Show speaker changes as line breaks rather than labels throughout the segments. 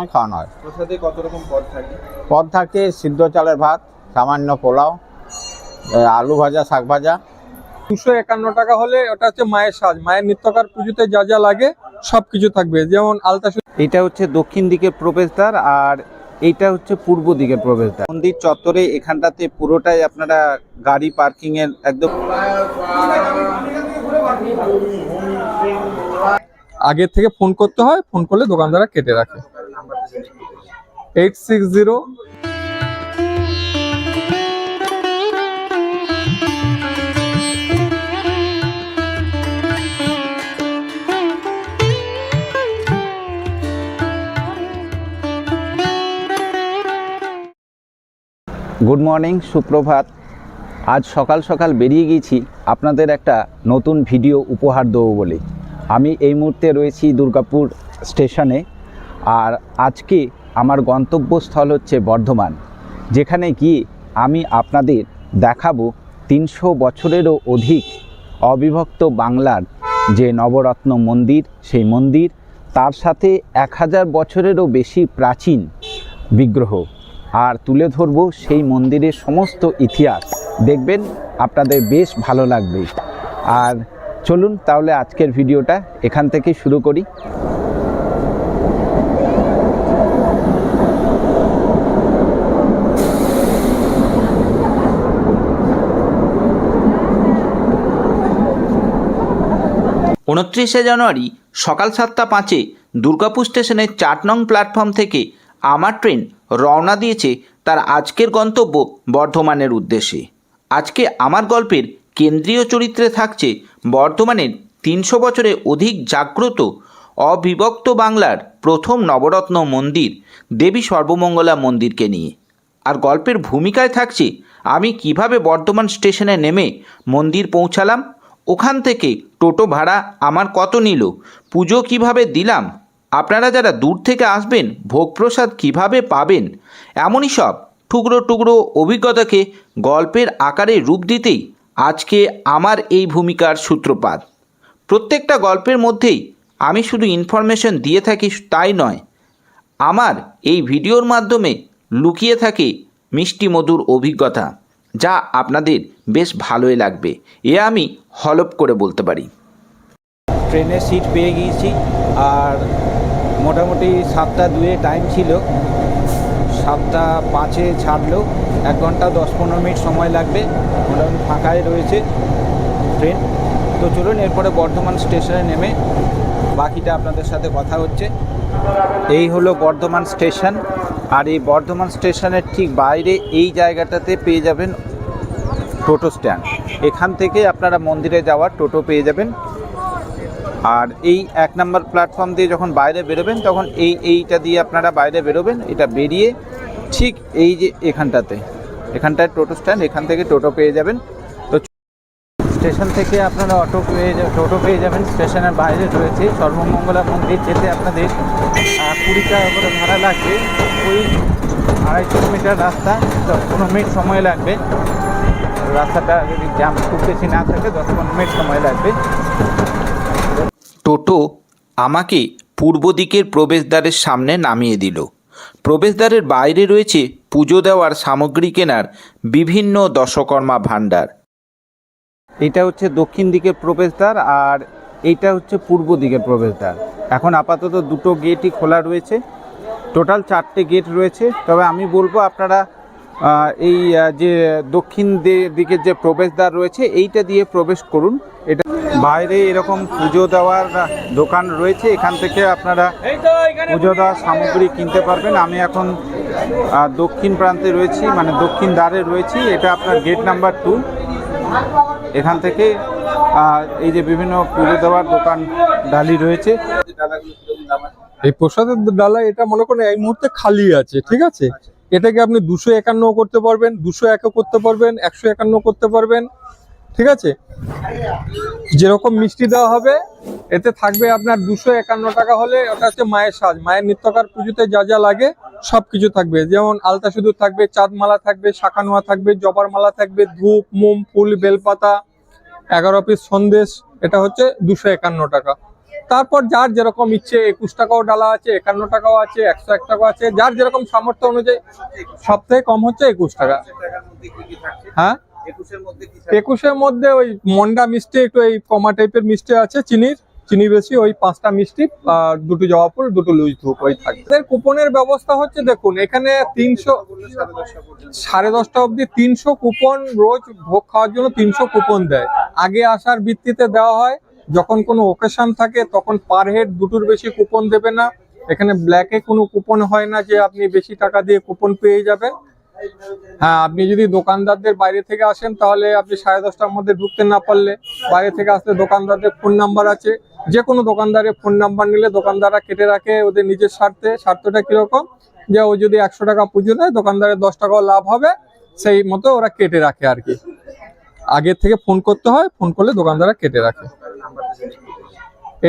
খাওয়ানো হয়।
প্রসাদে কত রকম পদ থাকে?
পদ থাকে সিদ্ধ চালের ভাত, সামান্য পোলাও, আলু ভাজা, শাক ভাজা।
251 টাকা হলে ওটা হচ্ছে মায়ের সাজ, মায়ের নিত্যকার পুজোতে যা যা লাগে সবকিছু থাকবে। যেমন আলতা।
এটা হচ্ছে দক্ষিণ দিকের প্রবেশদ্বার আর এইটা হচ্ছে পূর্ব দিকের প্রবেশদ্বার। মন্দির চত্বরে এখানটাতে পুরোটাই আপনারা গাড়ি পার্কিং এর একদম
আগে থেকে ফোন করতে হয়, ফোন করলে দোকানদাররা কেটে রাখে। 860।
গুড মর্নিং, সুপ্রভাত। আজ সকাল সকাল বেরিয়ে গিয়েছি আপনাদের একটা নতুন ভিডিও উপহার দেবো বলে। আমি এই মুহূর্তে রয়েছি দুর্গাপুর স্টেশনে, আর আজকে আমার গন্তব্যস্থল হচ্ছে বর্ধমান, যেখানে গিয়ে আমি আপনাদের দেখাবো 300 বছরেরও অধিক অবিভক্ত বাংলার যে নবরত্ন মন্দির, সেই মন্দির, তার সাথে 1000 বছরেরও বেশি প্রাচীন বিগ্রহ, আর তুলে ধরবো সেই মন্দিরের সমস্ত ইতিহাস। দেখবেন আপনাদের বেশ ভালো লাগবে। আর চলুন তাহলে আজকের ভিডিওটা এখান থেকে শুরু করি।
29শে জানুয়ারি সকাল 7:05 দুর্গাপুর স্টেশনের 4 নং প্ল্যাটফর্ম থেকে আমার ট্রেন রওনা দিয়েছে তার আজকের গন্তব্য বর্ধমানের উদ্দেশ্যে। আজকে আমার গল্পের কেন্দ্রীয় চরিত্রে থাকছে বর্ধমানের 300 বছরে অধিক জাগ্রত অবিভক্ত বাংলার প্রথম নবরত্ন মন্দির দেবী সর্বমঙ্গলা মন্দিরকে নিয়ে। আর গল্পের ভূমিকায় থাকছে আমি কিভাবে বর্ধমান স্টেশনে নেমে মন্দির পৌঁছালাম, ওখান থেকে টোটো ভাড়া আমার কত নিল, পুজো কিভাবে দিলাম, আপনারা যারা দূর থেকে আসবেন ভোগ প্রসাদ কীভাবে পাবেন, এমনই সব টুকরো টুকরো অভিজ্ঞতাকে গল্পের আকারে রূপ দিতেই আজকে আমার এই ভূমিকার সূত্রপাত। প্রত্যেকটা গল্পের মধ্যেই আমি শুধু ইনফরমেশন দিয়ে থাকি তাই নয়, আমার এই ভিডিওর মাধ্যমে লুকিয়ে থাকে মিষ্টি মধুর অভিজ্ঞতা, যা আপনাদের বেশ ভালোই লাগবে, এ আমি হলপ করে বলতে পারি।
ট্রেনের সিট পেয়ে গিয়েছি, আর মোটামুটি 7:02 টাইম ছিল। 7:05 ছাড়লেও 1 ঘন্টা 10-15 মিনিট সময় লাগবে। মোটামুটি ফাঁকাই রয়েছে ট্রেন। তো চলুন এরপরে বর্ধমান স্টেশনে নেমে বাকিটা আপনাদের সাথে কথা হচ্ছে। এই হলো বর্ধমান স্টেশন, আর এই বর্ধমান স্টেশনের ঠিক বাইরে এই জায়গাটাতে পেয়ে যাবেন টোটো স্ট্যান্ড। এখান থেকে আপনারা মন্দিরে যাওয়ার টোটো পেয়ে যাবেন। আর এই 1 নম্বর প্ল্যাটফর্ম দিয়ে যখন বাইরে বেরোবেন তখন এইটা দিয়ে আপনারা বাইরে বেরোবেন। এটা বেরিয়ে ঠিক এই যে এখানটায় টোটো স্ট্যান্ড, এখান থেকে টোটো পেয়ে যাবেন। তো স্টেশন থেকে আপনারা টোটো পেয়ে যাবেন। স্টেশনের বাইরে রয়েছে সর্বমঙ্গলা মন্দির। যেতে আপনাদের 20 টাকা করে ভাড়া লাগবে। ওই 250 কিলোমিটার রাস্তা, 10-15 মিনিট সময় লাগবে। রাস্তাটা যদি জ্যাম খুব বেশি না থাকে 10-15 মিনিট সময় লাগবে।
টোটো আমাকে পূর্ব দিকের প্রবেশদ্বারের সামনে নামিয়ে দিল। প্রবেশদ্বারের বাইরে রয়েছে পুজো দেওয়ার সামগ্রী কেনার বিভিন্ন দশকর্মা ভাণ্ডার।
এটা হচ্ছে দক্ষিণ দিকের প্রবেশদ্বার, আর এইটা হচ্ছে পূর্ব দিকের প্রবেশদ্বার। এখন আপাতত দুটো গেটই খোলা রয়েছে, টোটাল 4টে গেট রয়েছে। তবে আমি বলবো আপনারা এই যে দক্ষিণ দিকের যে প্রবেশদ্বার রয়েছে এইটা দিয়ে প্রবেশ করুন। এটা বাইরে এরকম পুজো দেওয়ার দোকান রয়েছে, এখান থেকে আপনারা পুজো দেওয়ার সামগ্রী কিনতে পারবেন। আমি এখন দক্ষিণ প্রান্তে রয়েছি, মানে দক্ষিণ দ্বারে রয়েছি। এটা আপনার গেট নাম্বার 2। এখান থেকে এই যে বিভিন্ন পুজো দেওয়ার দোকান ডালি রয়েছে।
এই প্রসাদের ডালা এটা মনে করেন এই মুহূর্তে খালি আছে, ঠিক আছে। এটাকে আপনি 251 করতে পারবেন, 201 করতে পারবেন, 151 করতে পারবেন, ঠিক আছে। যেরকম মিষ্টি দেওয়া হবে এতে থাকবে আপনার 251 টাকা হলে ওটা হচ্ছে মায়ের সাজ, মায়ের নিত্যকার পুজোতে যা যা লাগে সবকিছু থাকবে। যেমন আলতা সিঁদুর থাকবে, চাঁদ মালা থাকবে, শাঁখা নোয়া থাকবে, জবার মালা থাকবে, ধূপ, মোম, ফুল, বেলপাতা, 11 পিস সন্দেশ। এটা হচ্ছে 251 টাকা। তারপর যার যেরকম ইচ্ছে 21 টাকাও ডালা আছে, 51 টাকাও আছে, 101 টাকাও আছে, যার যেরকম সামর্থ্য অনুযায়ী। সব থেকে কম হচ্ছে 21 টাকা। হ্যাঁ, 21-এর মধ্যে ওই মন্ডা মিষ্টি, একটু এই কমা টাইপের মিষ্টি আছে, চিনি বেশি, ওই 5টা মিষ্টি আর 2টো জবা ফুল, 2টো লুজ ধূপ ওই থাকে। এদের কুপনের ব্যবস্থা হচ্ছে, দেখুন এখানে 300 10:30 অবধি 300 কুপন, রোজ ভোগ খাওয়ার জন্য 300 কুপন দেয়। আগে আসার ভিত্তিতে দেওয়া হয়, যখন কোনো ওকেশন থাকে তখন পার হেড 2টোর বেশি কুপন দেবে না। এখানে ব্ল্যাকে কোনো কুপন হয় না যে আপনি বেশি টাকা দিয়ে কুপন পেয়ে যাবেন। হ্যাঁ, আপনি যদি দোকানদারদের বাইরে থেকে আসেন তাহলে আপনি 10:30টার মধ্যে ঢুকতে না পারলে বাইরে থেকে আসলে দোকানদারদের ফোন নাম্বার আছে, যে কোনো দোকানদারের ফোন নাম্বার নিলে দোকানদাররা কেটে রাখে ওদের নিজের স্বার্থটা কিরকম, যে ও যদি 100 টাকা পুজো দেয় দোকানদারের 10 টাকাও লাভ হবে, সেই মতো ওরা কেটে রাখে আর কি। আগে থেকে ফোন করতে হয়, ফোন করলে দোকানদাররা কেটে রাখে।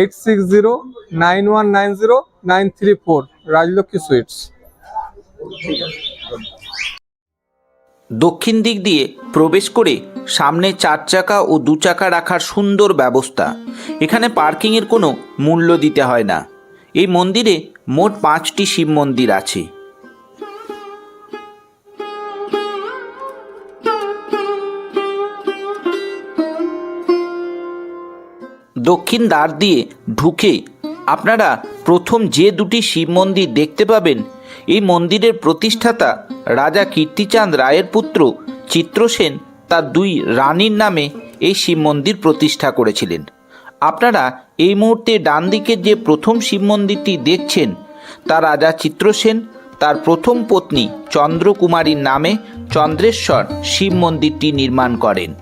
8609190934 রাজলক্ষ্মী সুইটস।
দক্ষিণ দিক দিয়ে প্রবেশ করে সামনে 4 চাকা ও 2 চাকা রাখার সুন্দর ব্যবস্থা। এখানে পার্কিংয়ের কোনো মূল্য দিতে হয় না। এই মন্দিরে মোট 5টি শিব মন্দির আছে। দক্ষিণ দ্বার দিয়ে ঢুকে আপনারা প্রথম যে 2টি শিব মন্দির দেখতে পাবেন, এই মন্দিরের প্রতিষ্ঠাতা রাজা কীর্তিচাঁদ রায়ের পুত্র চিত্রসেন তার 2 রানীর নামে এই শিব মন্দির প্রতিষ্ঠা করেছিলেন। আপনারা এই মুহূর্তে ডান দিকের যে প্রথম শিব মন্দিরটি দেখছেন, তা রাজা চিত্রসেন তার প্রথম পত্নী চন্দ্রকুমারীর নামে চন্দ্রেশ্বর শিব মন্দিরটি নির্মাণ করেন।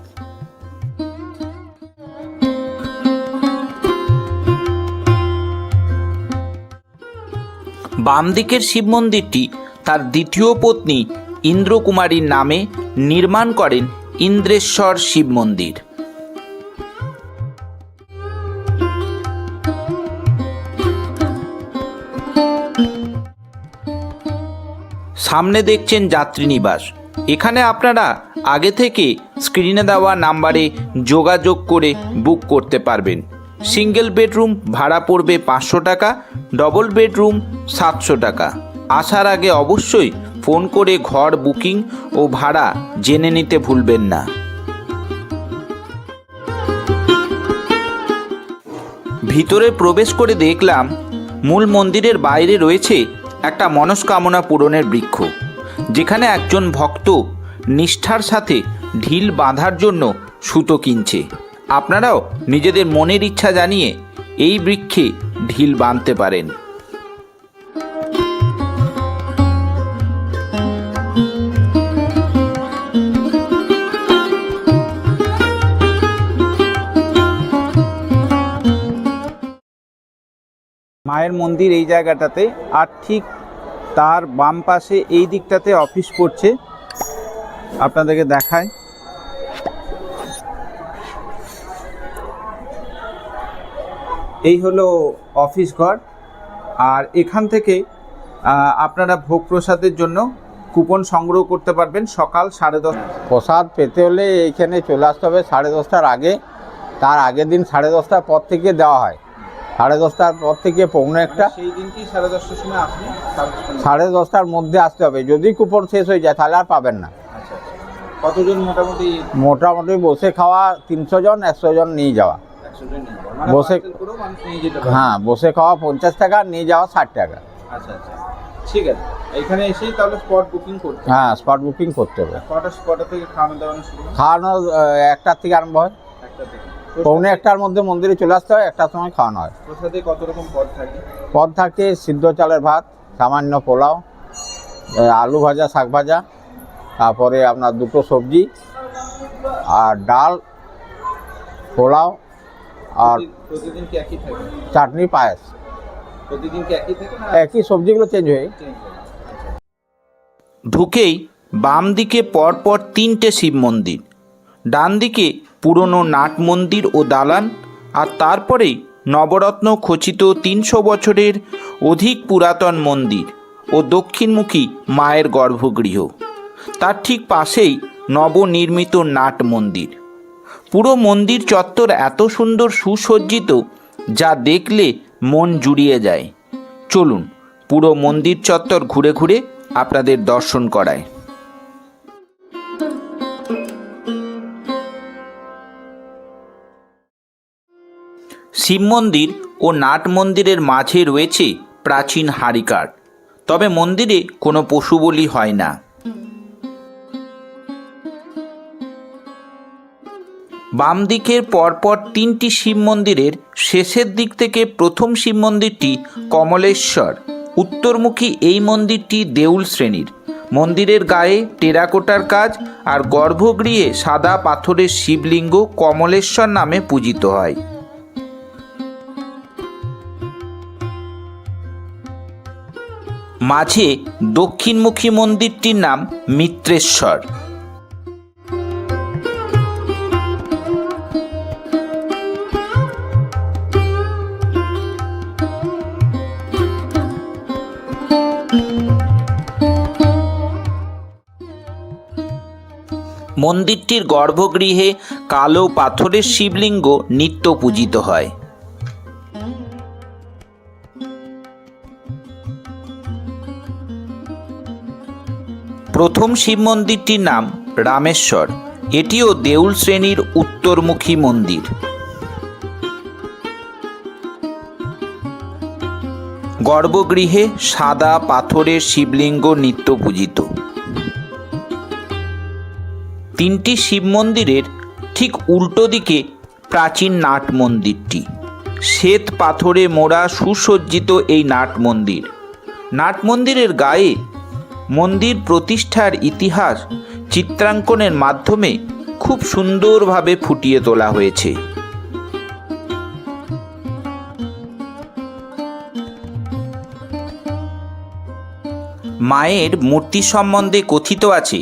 বাম দিকের শিব মন্দিরটি তার দ্বিতীয় পত্নী ইন্দ্রকুমারীর নামে নির্মাণ করেন ইন্দ্রেশ্বর শিব মন্দির। সামনে দেখছেন যাত্রীনিবাস। এখানে আপনারা আগে থেকে স্ক্রিনে দেওয়া নাম্বারে যোগাযোগ করে বুক করতে পারবেন। সিঙ্গেল বেডরুম ভাড়া পড়বে 500 টাকা, ডবল বেডরুম 700 টাকা। আসার আগে অবশ্যই ফোন করে ঘর বুকিং ও ভাড়া জেনে নিতে ভুলবেন না। ভিতরে প্রবেশ করে দেখলাম মূল মন্দিরের বাইরে রয়েছে একটা মনস্কামনা পূরণের বৃক্ষ, যেখানে একজন ভক্ত নিষ্ঠার সাথে ঢিল বাঁধার জন্য সুতো কিনছে। আপনারাও নিজেদের মনের ইচ্ছা জানিয়ে এই বৃক্ষে ঢিল বাঁধতে পারেন।
মায়ের মন্দির এই জায়গাটাতে, আর ঠিক তার বাম পাশে এই দিকটাতে অফিস পড়ছে। আপনাদেরকে দেখায়, এই হলো অফিস ঘর। আর এখান থেকে আপনারা ভোগ প্রসাদের জন্য কুপন সংগ্রহ করতে পারবেন সকাল 10:30।
প্রসাদ পেতে হলে এইখানে চলে আসতে হবে 10:30টার আগে। তার আগের দিন 10:30টার পর থেকে দেওয়া হয়। 10:30টার পর থেকে 1:45টা,
সেই দিনটি 10:30টার সময় আসবেন।
10:30টার মধ্যে আসতে হবে। যদি কুপন শেষ হয়ে যায় তাহলে আর পাবেন না।
আচ্ছা, কতজন মোটামুটি?
মোটামুটি বসে খাওয়া 300 জন, 100 জন নিয়ে যাওয়া।
100 জন নিয়ে যাওয়া, মানে
বসে
পার্সেল করেও মানুষ নিয়ে যেতে পারে।
হ্যাঁ, বসে খাওয়া 50 টাকা, নিয়ে যাওয়া 60 টাকা।
আচ্ছা আচ্ছা, ঠিক আছে। এখানে এসেই তাহলে স্পট বুকিং করতে হবে।
হ্যাঁ, স্পট বুকিং করতে হবে।
কটা থেকে খাওয়ানো দাওয়ানো শুরু হয়?
খাওয়ানো 1টার থেকে আরম্ভ হয়।
1টা থেকে।
1:45টার মধ্যে মন্দিরে চলে আসতে হয়। 1টার সময় খাওয়ানো হয়।
প্রসাদে কত রকম পদ থাকে?
পদ থাকে সিদ্ধ চালের ভাত, সামান্য পোলাও, আলু ভাজা, শাক ভাজা, তারপরে আপনার 2টো সবজি আর ডাল, পোলাও আর
প্রতিদিন কি একই থাকে?
চাটনি, পায়েস।
প্রতিদিন কি একই থাকে না
একই, সবজিগুলো চেঞ্জ হয়ে।
চেঞ্জ হয়?
ঢুকেই বাম দিকে পরপর 3টে শিব মন্দির, ডান দিকে পুরনো নাট মন্দির ও দালান, আর তারপরেই নবরত্ন খচিত 300 বছরের অধিক পুরাতন মন্দির ও দক্ষিণমুখী মায়ের গর্ভগৃহ। তার ঠিক পাশেই নবনির্মিত নাট মন্দির। পুরো মন্দির চত্বর এত সুন্দর সুসজ্জিত যা দেখলে মন জুড়িয়ে যায়। চলুন পুরো মন্দির চত্বর ঘুরে ঘুরে আপনাদের দর্শন করায়। শিব মন্দির ও নাট মন্দিরের মাঝে রয়েছে প্রাচীন হাড়িকাঠ, তবে মন্দিরে কোনো পশু বলি হয় না। বাম দিকের পরপর তিনটি শিব মন্দিরের শেষের দিক থেকে প্রথম শিব মন্দিরটি কমলেশ্বর। উত্তরমুখী এই মন্দিরটি দেউল শ্রেণীর। মন্দিরের গায়ে টেরাকোটার কাজ আর গর্ভগৃহে সাদা পাথরের শিবলিঙ্গ কমলেশ্বর নামে পূজিত হয়। মাঝে দক্ষিণমুখী মন্দিরটির নাম মিত্রেশ্বর। মন্দিরটির গর্ভগৃহে কালো পাথরের শিবলিঙ্গ নিত্য পূজিত হয়। প্রথম শিব মন্দিরটির নাম রামেশ্বর। এটিও দেউল শ্রেণীর উত্তরমুখী মন্দির। গর্ভগৃহে সাদা পাথরের শিবলিঙ্গ নিত্য পূজিত। তিনটি শিব মন্দিরের ঠিক উল্টো দিকে প্রাচীন নাট মন্দিরটি। শ্বেত পাথরে মোড়া সুসজ্জিত এই নাট মন্দির। নাট মন্দিরের গায়ে মন্দির প্রতিষ্ঠার ইতিহাস চিত্রাঙ্কনের মাধ্যমে খুব সুন্দরভাবে ফুটিয়ে তোলা হয়েছে। মায়ের মূর্তি সম্বন্ধে কথিত আছে,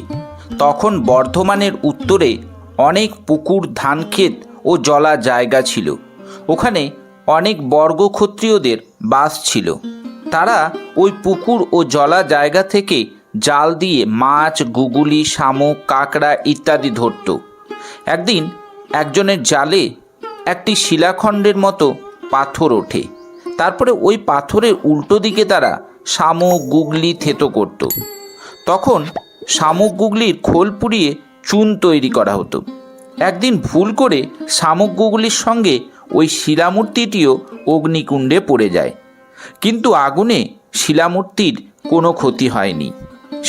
তখন বর্ধমানের উত্তরে অনেক পুকুর, ধানক্ষেত ও জলা জায়গা ছিল। ওখানে অনেক বর্গক্ষত্রিয়দের বাস ছিল। তারা ওই পুকুর ও জলা জায়গা থেকে জাল দিয়ে মাছ, গুগুলি, শামুক, কাঁকড়া ইত্যাদি ধরত। একদিন একজনের জালে একটি শিলাখণ্ডের মতো পাথর ওঠে। তারপরে ওই পাথরের উল্টো দিকে তারা শামুক, গুগলি থেতো করত। তখন শামুক গুগলির খোল পুড়িয়ে চুন তৈরি করা হতো। একদিন ভুল করে শামুক গুগলির সঙ্গে ওই শিলামূর্তিটিও অগ্নিকুণ্ডে পড়ে যায়, কিন্তু আগুনে শিলামূর্তির কোনো ক্ষতি হয়নি।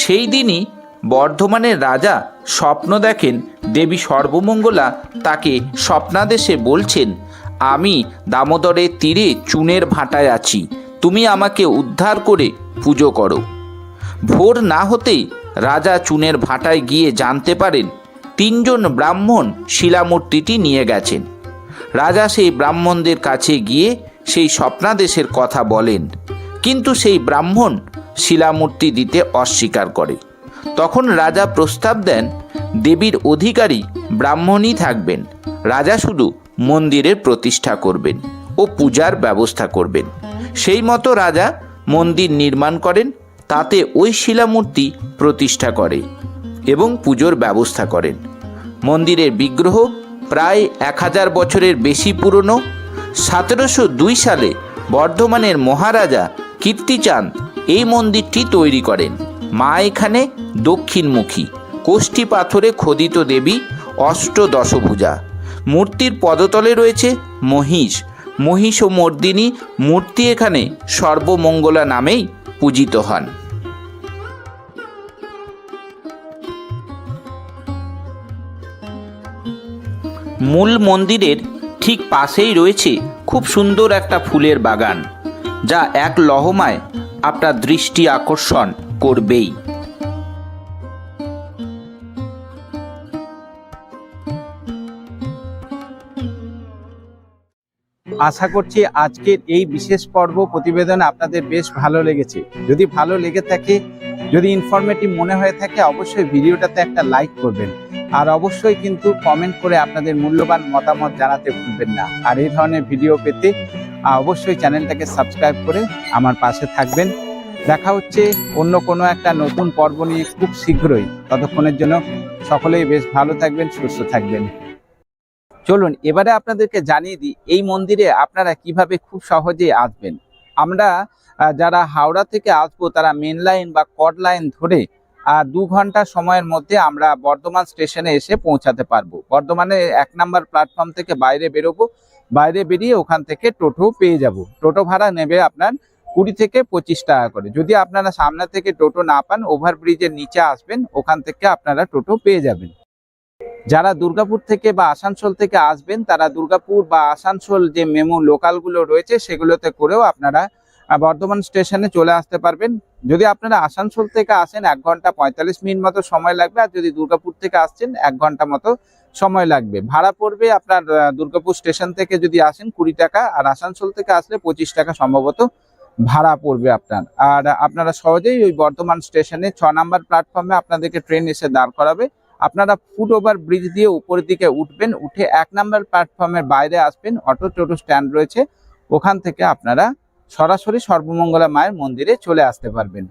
সেই দিনই বর্ধমানের রাজা স্বপ্ন দেখেন দেবী সর্বমঙ্গলা তাকে স্বপ্নাদেশে বলছেন, আমি দামোদরের তীরে চুনের ভাটায় আছি, তুমি আমাকে উদ্ধার করে পুজো করো। ভোর না হতেই রাজা চুনের ভাটায় গিয়ে জানতে পারেন তিনজন ব্রাহ্মণ শিলামূর্তিটি নিয়ে গেছেন। রাজা সেই ব্রাহ্মণদের কাছে গিয়ে সেই স্বপ্নাদেশের কথা বলেন, কিন্তু সেই ব্রাহ্মণ শিলামূর্তি দিতে অস্বীকার করে। তখন রাজা প্রস্তাব দেন দেবীর অধিকারী ব্রাহ্মণই থাকবেন, রাজা শুধু মন্দিরের প্রতিষ্ঠা করবেন ও পূজার ব্যবস্থা করবেন। সেই মতো রাজা মন্দির নির্মাণ করেন, তাতে ওই শিলামূর্তি প্রতিষ্ঠা করে এবং পুজোর ব্যবস্থা করেন। মন্দিরের বিগ্রহ প্রায় 1000 বছরের বেশি পুরনো। 1702 সালে বর্ধমানের মহারাজা কীর্তিচাঁদ এই মন্দিরটি তৈরি করেন। মা এখানে দক্ষিণমুখী, কোষ্ঠী পাথরে খোদিত দেবী, অষ্টদশভুজা। মূর্তির পদতলে রয়েছে মহিষ ও মর্দিনী মূর্তি এখানে সর্বমঙ্গলা নামেই পূজিত হন। মূল মন্দিরের ঠিক পাশেই রয়েছে খুব সুন্দর একটা ফুলের বাগান, যা এক লহমায় আপনার দৃষ্টি আকর্ষণ করবেই।
আশা করছি আজকের এই বিশেষ পর্ব প্রতিবেদন আপনাদের বেশ ভালো লেগেছে। যদি ভালো লেগে থাকে, যদি ইনফরমেটিভ মনে হয়ে থাকে, অবশ্যই ভিডিওটাতে একটা লাইক করবেন। আর অবশ্যই কিন্তু কমেন্ট করে আপনাদের মূল্যবান মতামত জানাতে ভুলবেন না। আর এই ধরনের ভিডিও পেতে অবশ্যই চ্যানেলটাকে সাবস্ক্রাইব করে আমার পাশে থাকবেন। দেখা হচ্ছে অন্য কোনো একটা নতুন পর্ব নিয়ে খুব শীঘ্রই। ততক্ষণের জন্য সকলেই বেশ ভালো থাকবেন, সুস্থ থাকবেন। চলুন এবারে আপনাদেরকে জানিয়ে দিই এই মন্দিরে আপনারা কিভাবে খুব সহজেই আসবেন। আমরা যারা হাওড়া থেকে আসবো তারা মেন লাইন বা কড লাইন ধরে 2 ঘন্টা সময়ের মধ্যে আমরা বর্ধমান স্টেশনে এসে পৌঁছাতে পারবো। বর্ধমানে 1 নম্বর প্ল্যাটফর্ম থেকে বাইরে বেরোবো, বাইরে বেরিয়ে ওখান থেকে টোটো পেয়ে যাব। টোটো ভাড়া নেবে আপনার 20 থেকে 25 টাকা করে। যদি আপনারা সামনে থেকে টোটো না পান, ওভারব্রিজের নিচে আসবেন, ওখান থেকে আপনারা টোটো পেয়ে যাবেন। যারা দুর্গাপুর থেকে বা আসানসোল থেকে আসবেন তারা দুর্গাপুর বা আসানসোল যে মেমো লোকালগুলো রয়েছে সেগুলোতে করেও আপনারা বর্ধমান স্টেশনে চলে আসতে পারবেন। যদি আপনারা আসানসোল থেকে আসেন 1 ঘন্টা 45 মিনিট মতো সময় লাগবে, আর যদি দুর্গাপুর থেকে আসছেন 1 ঘন্টা মতো সময় লাগবে। ভাড়া পড়বে আপনার দুর্গাপুর স্টেশন থেকে যদি আসেন 20 টাকা, আর আসানসোল থেকে আসলে 25 টাকা সম্ভবত ভাড়া পড়বে আপনার। আর আপনারা সহজেই ওই বর্ধমান স্টেশনে 6 নম্বর প্ল্যাটফর্মে আপনাদেরকে ট্রেন এসে দাঁড় করাবে। আপনারা ফুট ওভার ব্রিজ দিয়ে উপরের দিকে উঠবেন, উঠে 1 নম্বর প্ল্যাটফর্মের বাইরে আসবেন, অটো টোটো স্ট্যান্ড রয়েছে, ওখান থেকে আপনারা সরাসরি সর্বমঙ্গলা মায়ের মন্দিরে চলে আসতে পারবেন।